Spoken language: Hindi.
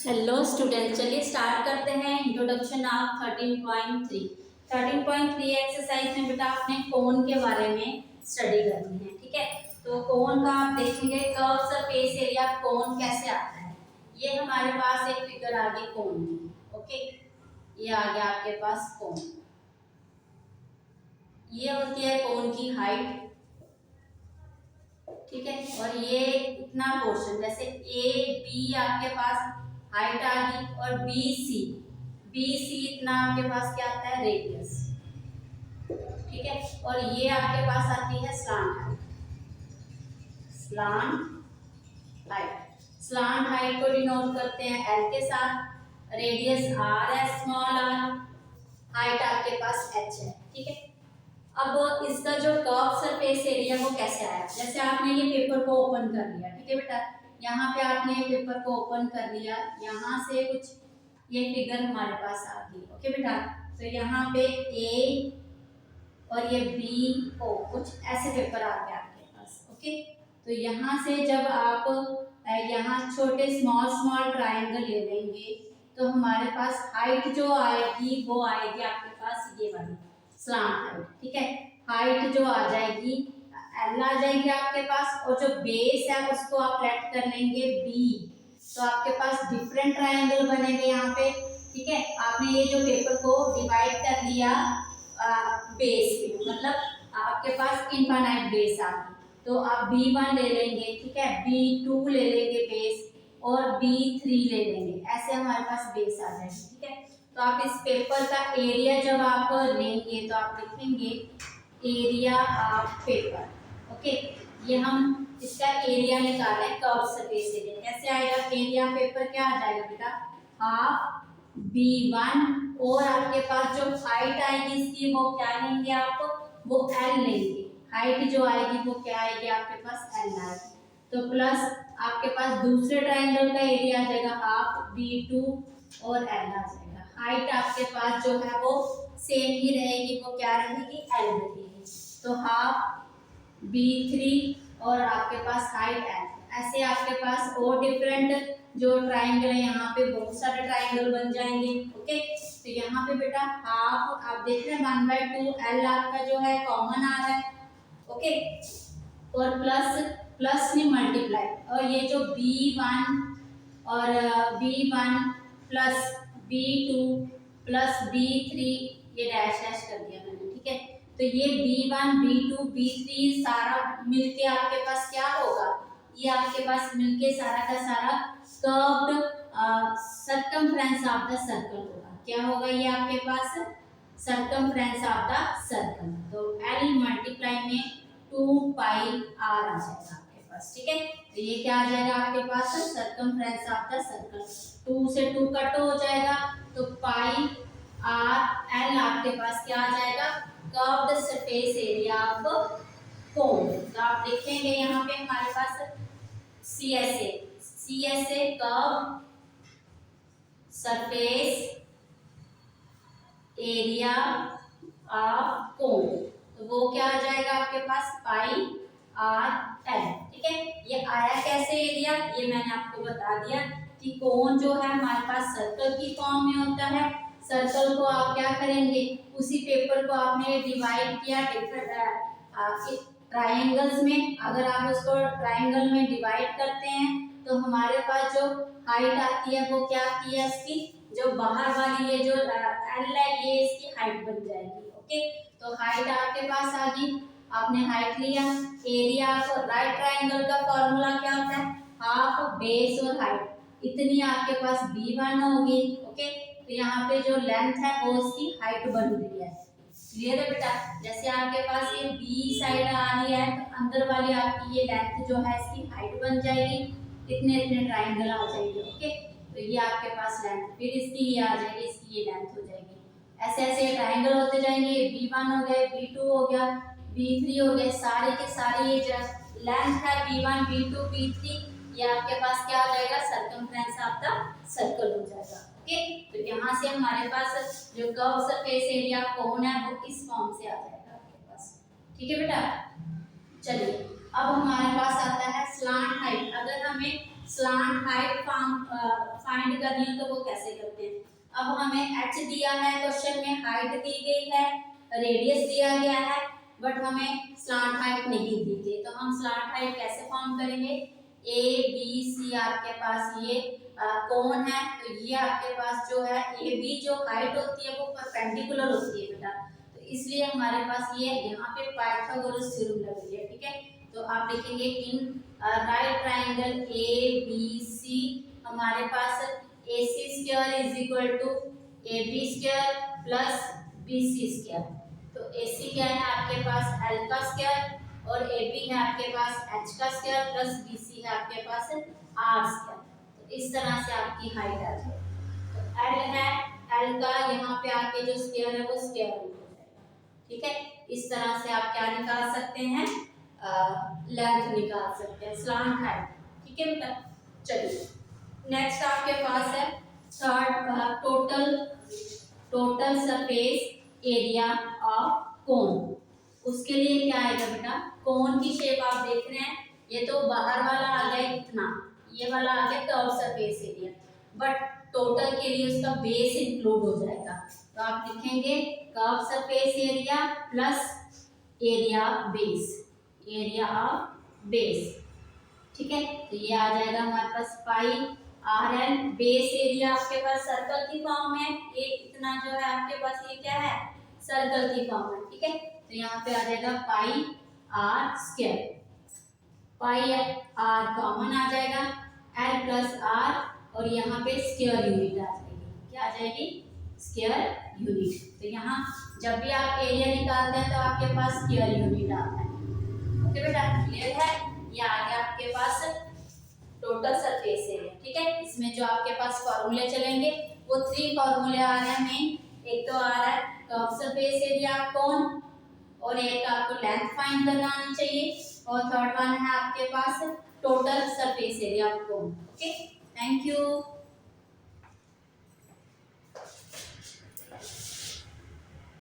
हेलो स्टूडेंट, चलिए स्टार्ट करते हैं इंट्रोडक्शन ऑफ 13.3। 13.3 एक्सरसाइज में बेटा आपने कोन के बारे में स्टडी करनी है। ठीक है, तो कोन का आप देखेंगे कर्व सरफेस एरिया कोन कैसे आता है। ये हमारे पास एक फिगर आ गई कोन की। ओके, ये आ गया आपके पास कोन। ये होती है कोन की हाइट। ठीक है, और ये इतना पोर्शन जैसे ए बी आपके पास हाइट आ गई, और बी सी इतना आपके पास क्या आता है, रेडियस। ठीक है, और ये आपके पास आती है स्लांट हाइट को डिनोट करते हैं एल के साथ। रेडियस आर है, स्मॉल आर। हाइट आपके पास एच है। ठीक है, अब इसका जो कर्व सरफेस एरिया वो कैसे आया। जैसे आपने ये पेपर को ओपन कर लिया। ठीक है बेटा, यहाँ पे आपने ये पेपर को ओपन कर लिया, यहाँ से कुछ ये फिगर हमारे पास आ गई। ओके बेटा, तो यहाँ पे ए और ये बी ओ कुछ ऐसे पेपर आ गए आपके पास। ओके, तो यहाँ से जब आप यहाँ छोटे स्मॉल ट्राइंगल ले लेंगे तो हमारे पास हाइट जो आएगी वो आएगी आपके पास ये वाली स्लांट हाइट। ठीक है, हाइट जो आ जाएगी एल आ जाएगी आपके पास, और जो बेस है उसको आप लेट कर लेंगे बी। तो आपके पास डिफरेंट ट्रायंगल बनेंगे यहाँ पे। ठीक है, आपने ये जो पेपर को डिवाइड कर लिया बेस पे, मतलब आपके पास इनफाइनाइट बेस आ गई, तो आप B1 ले लेंगे। ठीक है, B2 ले लेंगे बेस, और B3 ले लेंगे। ऐसे हमारे पास बेस आ जाएगी। ठीक है, तो आप इस पेपर का एरिया जब आप लेंगे तो आप लिखेंगे एरिया ऑफ पेपर। ओके, ये हम इसका एरिया निकाले कर्व सरफेस एरिया। कैसे आएगा एरिया पेपर, क्या आ जाएगा बेटा, हाफ B1, और आपके पास जो हाइट आएगी इसकी वो क्या लेंगे आप, वो L लेंगे। हाइट जो आएगी वो क्या आएगी आपके पास, L आएगी। तो प्लस आपके पास दूसरे ट्रायंगल का एरिया आ जाएगा हाफ B2 और L आ जाएगा। हाइट आपके पास जो है वो सेम ही रहेगी, वो क्या रहेगी, L रहेगी। तो हाफ B3 और आपके पास हाइट L। ऐसे आपके पास और डिफरेंट जो ट्रायंगल है, यहाँ पे बहुत सारे ट्रायंगल बन जाएंगे। ओके, तो यहाँ पे बेटा हाफ आप देख रहे हैं 1/2 L आपका जो है कॉमन आ रहा है। ओके, और प्लस में मल्टीप्लाई, और ये जो B1 और B1 plus B2 plus B3 ये डैश डैश कर दिया मैंने। ठीक है, तो ये B1 B2 B3 सारा मिलके आपके पास क्या होगा, ये आपके पास मिलके सारा का सारा curved circumference of the circle होगा। क्या होगा ये आपके पास, सर्कमफ्रेंस ऑफ द सर्कल। तो L मल्टीप्लाई में 2 पाई R आ जाएगा आपके पास। ठीक है, तो ये क्या आ जाएगा आपके पास, सर्कमफ्रेंस ऑफ द सर्कल। 2 से 2 कट हो जाएगा, तो पाई R L आपके पास क्या आ जाएगा, curved surface area of cone. तो आप लिखेंगे यहाँ पे हमारे पास CSA curve surface area of cone. तो वो क्या आ जाएगा आपके पास, पाई R L। ठीक है, ये आया कैसे एरिया, ये मैंने आपको बता दिया कि कोन जो है हमारे पास सर्कल की फॉर्म में होता है। सर्कल को आप क्या करेंगे, उसी पेपर को आपने डिवाइड किया डिफरेंट ट्रायंगल्स में। अगर आप उसको ट्रायंगल में डिवाइड करते हैं तो हमारे पास जो हाइट आती है वो क्या आती है, इसकी जो बाहर वाली ये जो L है ये इसकी हाइट बन जाएगी। ओके, तो हाइट आपके पास आ गई, आपने हाइट लिया। एरिया ऑफ राइट ट्रायंगल का फॉर्मूला क्या होता है, हाफ बेस और हाइट, इतनी आपके पास B1 होगी। ओके, तो यहाँ पे जो लेंथ है वो इसकी हाइट बन रही है। क्लियर है बेटा, जैसे आपके पास ये बी साइड आ रही है तो अंदर वाली आपकी ये लेंथ जो है इसकी हाइट बन जाएगी, इतने इतने ट्रायंगल आ जाएंगे। ओके, तो ये आपके पास लेंथ, फिर इसकी ये आ जाएगी, इसकी ये लेंथ हो जाएगी। ऐसे ऐसे ट्रायंगल होते जाएंगे। B1 हो गए, B2 हो गया, B3 हो गए, सारे के सारे ये जो लेंथ है B1 B2 B3 ये आपके पास क्या हो जाएगा, सर्कमफ्रेंस ऑफ द सर्कल हो जाएगा। ओके, तो यहाँ से हमारे पास जो कर्व सरफेस एरिया कोन है वो इस फॉर्म से आ जाएगा आपके पास। ठीक है बेटा, चलिए अब हमारे पास आता है स्लांट हाइट। अगर हमें स्लांट हाइट फाइंड करनी हो तो वो कैसे करते हैं। अब हमें h दिया है क्वेश्चन में, हाइट दी गई है, रेडियस दिया गया है, बट हमें स्लांट हाइट नहीं दी गई, तो हम स्लांट हाइट कैसे फॉर्म करेंगे। ए बी सी आपके पास ये कोण है, तो ये आपके पास जो है ए बी जो हाइट होती है वो परपेंडिकुलर होती है बेटा, तो इसलिए हमारे पास ये यहाँ पे पाइथागोरस थ्योरम लग रही है। ठीक है, तो आप लिखेंगे in right triangle A B C हमारे पास A C square is equal to A B square plus B C square, तो ए सी क्या है आपके पास एल का स्क्वायर और ए बी है आपके पास एच का स्क्वायर प्लस बी सी है आपके पास आर स्क्वायर, तो इस तरह से आपकी हाइट आ जाएगी। तो एल है, एल का यहाँ पे आके जो स्क्वायर है वो स्क्वायर रूट हो जाएगा। ठीक है, इस तरह से आप क्या निकाल सकते हैं, लेंथ निकाल सकते हैं, स्लांट हाइट। ठीक है बेटा, चलिए नेक्स्ट आपके पास है third total surface area of cone. उसके लिए क्या आएगा बेटा, कोन की शेप आप देख रहे हैं, ये तो बाहर वाला आ गया इतना, ये वाला आ गया curve surface area, but total के लिए उसका बेस इंक्लूड हो जाएगा, तो आप लिखेंगे curve surface area plus area base, area of base. ठीक है, तो ये आ जाएगा हमारे पास पाई आर एल, बेस एरिया आपके पास सर्कल की फॉर्म में, ये इतना जो है आपके पास ये क्या है सर्कल की फॉर्म है। ठीक है, तो यहाँ पे आ जाएगा pi r square, pi r common आ जाएगा, एल प्लस आर और यहाँ पे स्क्वायर यूनिट आ जाएगी, क्या आ जाएगी स्क्वायर यूनिट। तो यहाँ जब भी आप एरिया निकालते हैं तो आपके पास स्क्वायर यूनिट आता है। ओके बेटा, क्लियर है, ये आ गया आपके पास टोटल सरफेस एरिया। ठीक है, इसमें जो आपके पास फॉर्मूले चलेंगे वो 3 फॉर्मूले आ रहे हैं मेन, एक तो आ रहा है कर्व सरफेस एरिया कोन, और एक आपको लेंथ फाइंड करना आनी चाहिए, और थर्ड वन है आपके पास total surface area cone. Okay, thank you.